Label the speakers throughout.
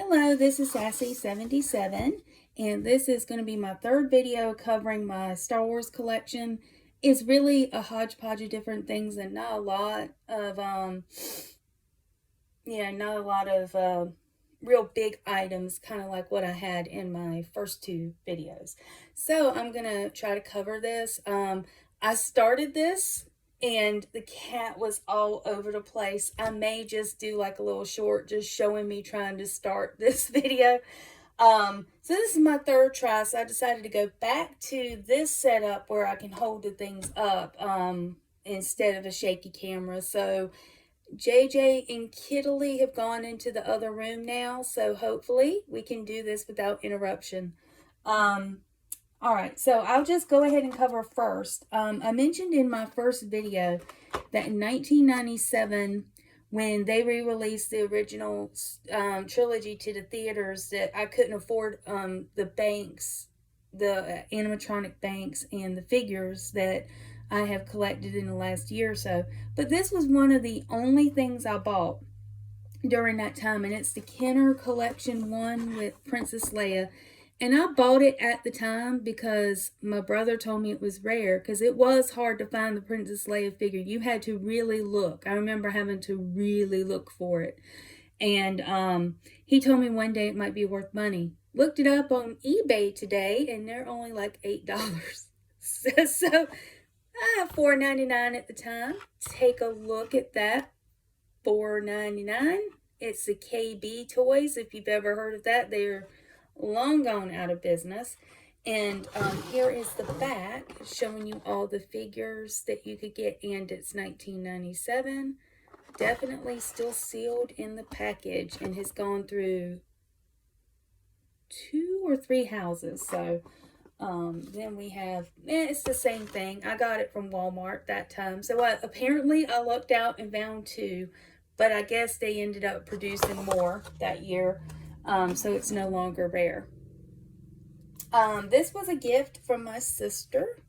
Speaker 1: Hello, this is Sassy77, and this is going to be my third video covering my Star Wars collection. It's really a hodgepodge of different things and not a lot of, real big items, kind of like what I had in my first two videos. So I'm going to try to cover this. I started this and the cat was all over the place. I may just do like a little short just showing me trying to start this video. So this is my third try, so I decided to go back to this setup where I can hold the things up instead of a shaky camera. So JJ and Kittily have gone into the other room now, so hopefully we can do this without interruption. All right, so I'll just go ahead and cover first. I mentioned in my first video that in 1997, when they re-released the original trilogy to the theaters, that I couldn't afford the banks, the animatronic banks and the figures that I have collected in the last year or so. But this was one of the only things I bought during that time, and it's the Kenner Collection 1 with Princess Leia. And I bought it at the time because my brother told me it was rare, because it was hard to find the Princess Leia figure. You had to really look. I remember having to really look for it. And he told me one day it might be worth money. Looked it up on eBay today, and they're only like $8. So $4.99 at the time. Take a look at that. $4.99. It's the KB Toys, if you've ever heard of that. They're long gone out of business. And here is the back showing you all the figures that you could get, and it's 1997. Definitely still sealed in the package and has gone through 2 or 3 houses. So then we have, it's the same thing. I got it from Walmart that time. So apparently I lucked out and found 2, but I guess they ended up producing more that year. So it's no longer rare. This was a gift from my sister.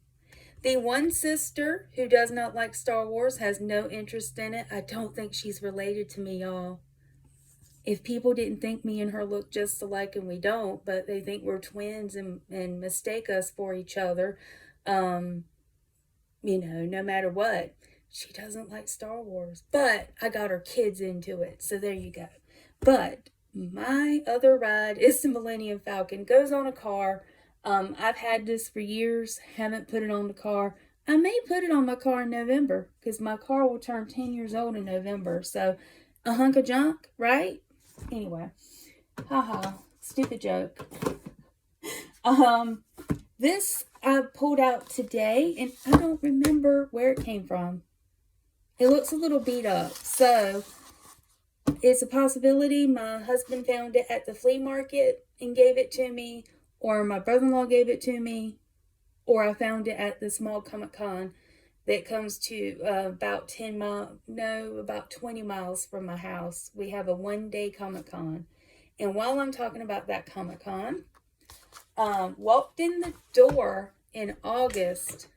Speaker 1: The one sister who does not like Star Wars, has no interest in it. I don't think she's related to me, y'all. If people didn't think me and her look just alike, and we don't, but they think we're twins and mistake us for each other, no matter what, she doesn't like Star Wars. But I got her kids into it, so there you go. But my other ride is the Millennium Falcon. Goes on a car. I've had this for years, haven't put it on the car. I may put it on my car in November, because my car will turn 10 years old in November. So a hunk of junk, right? Anyway, haha, stupid joke. This I pulled out today, and I don't remember where it came from. It looks a little beat up, so it's a possibility my husband found it at the flea market and gave it to me, or my brother-in-law gave it to me, or I found it at the small Comic-Con that comes to about 20 miles from my house. We have a one-day Comic-Con. And while I'm talking about that Comic-Con, walked in the door in August,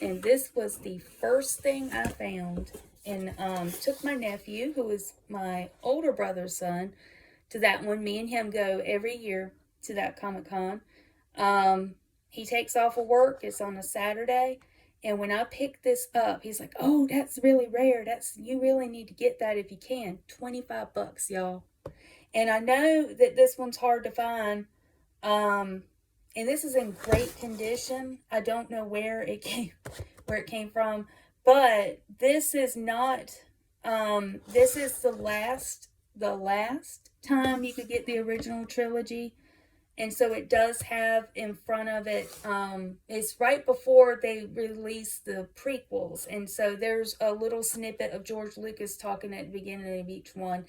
Speaker 1: and this was the first thing I found. And took my nephew, who is my older brother's son, to that one. Me and him go every year to that Comic-Con. He takes off of work. It's on a Saturday. And when I picked this up, he's like, "Oh, that's really rare. You really need to get that if you can." $25, y'all. And I know that this one's hard to find. And this is in great condition. I don't know where it came from. But this is not, this is the last time you could get the original trilogy. And so it does have in front of it, it's right before they released the prequels. And so there's a little snippet of George Lucas talking at the beginning of each one.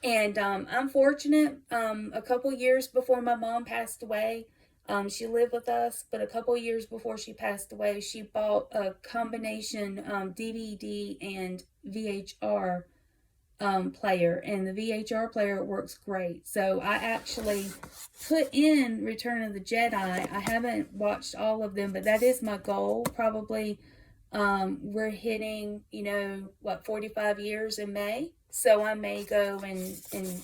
Speaker 1: And I'm fortunate, a couple years before my mom passed away, she lived with us, but a couple years before she passed away, she bought a combination DVD and VHR player, and the VHR player works great. So I actually put in Return of the Jedi. I haven't watched all of them, but that is my goal. Probably we're hitting, 45 years in May. So I may go and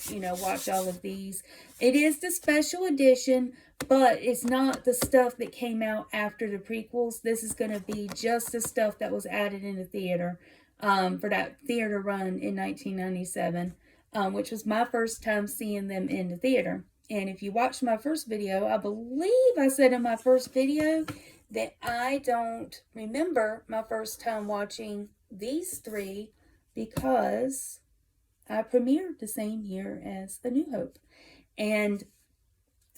Speaker 1: you know, watch all of these. It is the special edition, but it's not the stuff that came out after the prequels. This is going to be just the stuff that was added in the theater for that theater run in 1997, which was my first time seeing them in the theater. And if you watched my first video, I believe I said in my first video that I don't remember my first time watching these three because I premiered the same year as A New Hope. And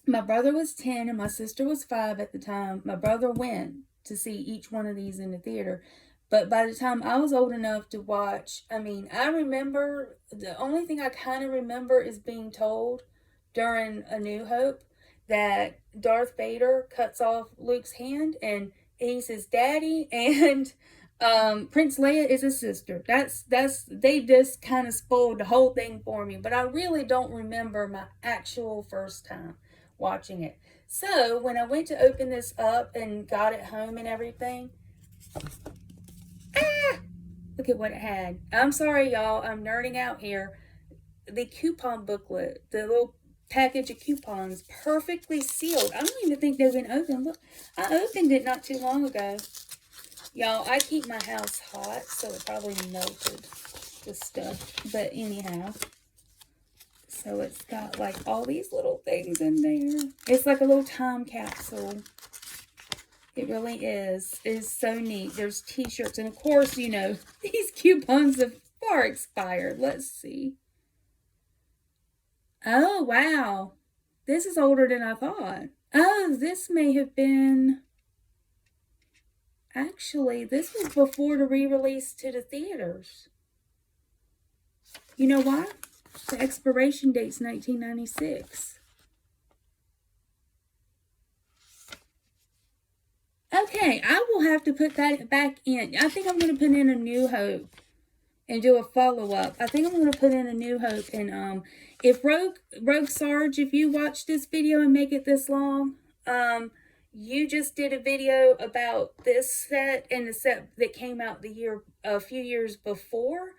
Speaker 1: my brother was 10 and my sister was 5 at the time. My brother went to see each one of these in the theater. But by the time I was old enough to watch, I mean, I remember, the only thing I kind of remember is being told during A New Hope that Darth Vader cuts off Luke's hand and he's his daddy, and Prince Leia is his sister. They just kind of spoiled the whole thing for me, but I really don't remember my actual first time watching it. So when I went to open this up and got it home and everything, look at what it had. I'm sorry, y'all. I'm nerding out here. The coupon booklet, the little package of coupons, perfectly sealed. I don't even think they've been opened. Look, I opened it not too long ago. Y'all, I keep my house hot, so it probably melted the stuff. But anyhow, so it's got like all these little things in there. It's like a little time capsule. It really is. It is so neat. There's t-shirts. And of course, you know, these coupons have far expired. Let's see. Oh, wow. This is older than I thought. Oh, this may have been... Actually, this was before the re-release to the theaters. You know why? The expiration date's 1996. Okay, I will have to put that back in. I think I'm going to put in A New Hope and do a follow-up. I think I'm going to put in A New Hope. And if Rogue Sarge, if you watch this video and make it this long, you just did a video about this set and the set that came out a few years before.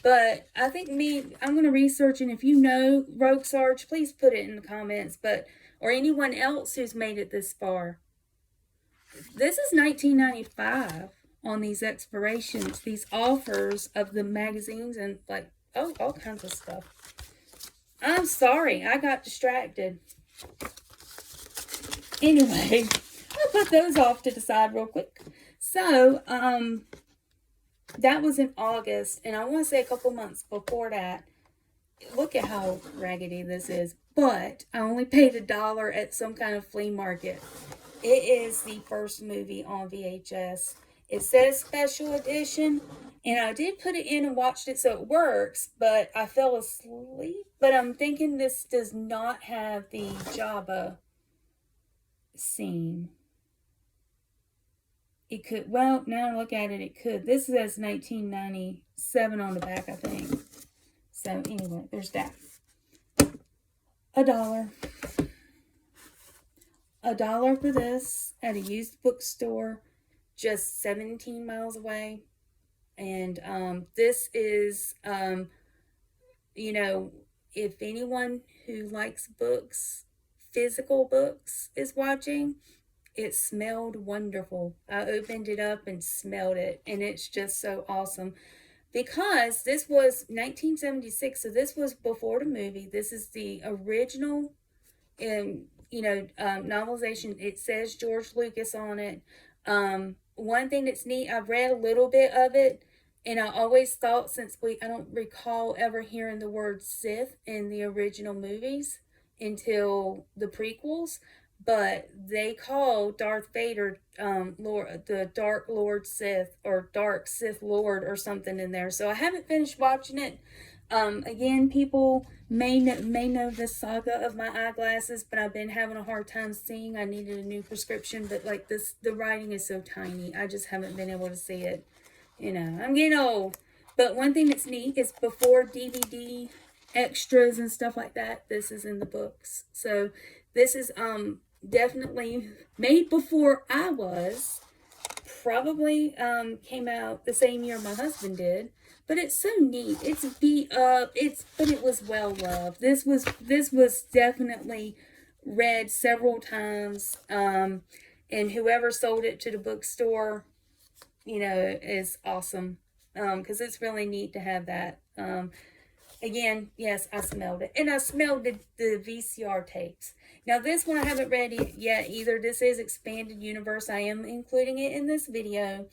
Speaker 1: But I think I'm going to research, and if you know Rogue Sarge, please put it in the comments. Or anyone else who's made it this far. This is 1995 on these expirations, these offers of the magazines and like, oh, all kinds of stuff. I'm sorry, I got distracted. Anyway, I'll put those off to the side real quick. So, that was in August, and I want to say a couple months before that. Look at how raggedy this is. But I only paid $1 at some kind of flea market. It is the first movie on VHS. It says special edition, and I did put it in and watched it, so it works, but I fell asleep. But I'm thinking this does not have the Jabba scene. It could, well, now I look at it, it could. This says 1997 on the back, I think. So anyway, there's that. $1. $1 for this at a used bookstore just 17 miles away. And this is, you know, if anyone who likes books, physical books, is watching, it smelled wonderful. I opened it up and smelled it, and it's just so awesome. Because this was 1976, so this was before the movie. This is the original, novelization. It says George Lucas on it. One thing that's neat, I've read a little bit of it, and I always thought, I don't recall ever hearing the word Sith in the original movies until the prequels, but they call Darth Vader the Dark Lord Sith, or Dark Sith Lord, or something in there. So I haven't finished watching it. Again, people may know the saga of my eyeglasses, but I've been having a hard time seeing. I needed a new prescription, but like this, the writing is so tiny, I just haven't been able to see it. You know, I'm getting old. But one thing that's neat is before DVD extras and stuff like that, this is in the books. So this is definitely made before I was. Probably came out the same year my husband did. but it's so neat. It's beat up. But it was well loved. This was definitely read several times. And whoever sold it to the bookstore, you know, is awesome. Because it's really neat to have that. Again, yes, I smelled it. And I smelled the VCR tapes. Now, this one I haven't read yet either. This is Expanded Universe. I am including it in this video.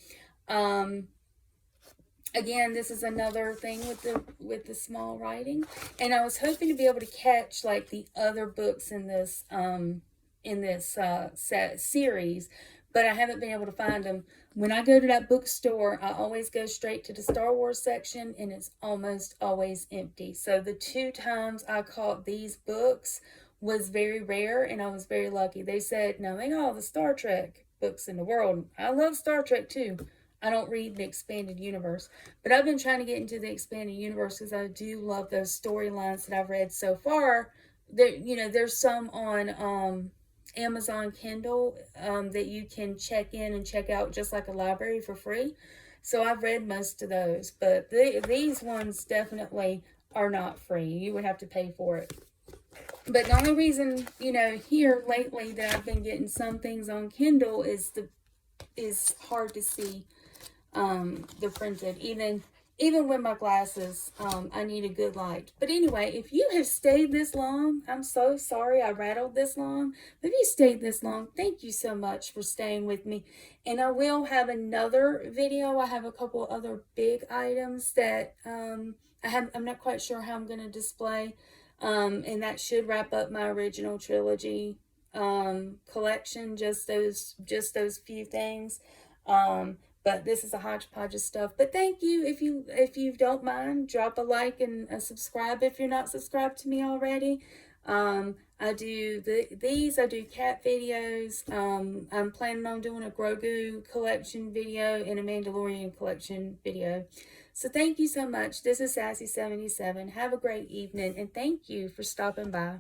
Speaker 1: Again, this is another thing with the small writing. And I was hoping to be able to catch, like, the other books in this series, but I haven't been able to find them. When I go to that bookstore, I always go straight to the Star Wars section, and it's almost always empty. So the 2 times I caught these books was very rare, and I was very lucky. They said, no, they got all the Star Trek books in the world. I love Star Trek too. I don't read the Expanded Universe, but I've been trying to get into the Expanded Universe because I do love those storylines that I've read so far. There, you know, there's some on Amazon Kindle that you can check in and check out just like a library for free. So I've read most of those, but these ones definitely are not free. You would have to pay for it. But the only reason, you know, here lately that I've been getting some things on Kindle is hard to see the printed. Even with my glasses, I need a good light. But anyway, if you have stayed this long, I'm so sorry I rattled this long. But if you stayed this long, thank you so much for staying with me. And I will have another video. I have a couple other big items that I'm not quite sure how I'm going to display. And that should wrap up my original trilogy collection. Just those few things. But this is a hodgepodge of stuff. But thank you. If you don't mind, drop a like and a subscribe if you're not subscribed to me already. I do I do cat videos. I'm planning on doing a Grogu collection video and a Mandalorian collection video. So thank you so much. This is Sassy77. Have a great evening, and thank you for stopping by.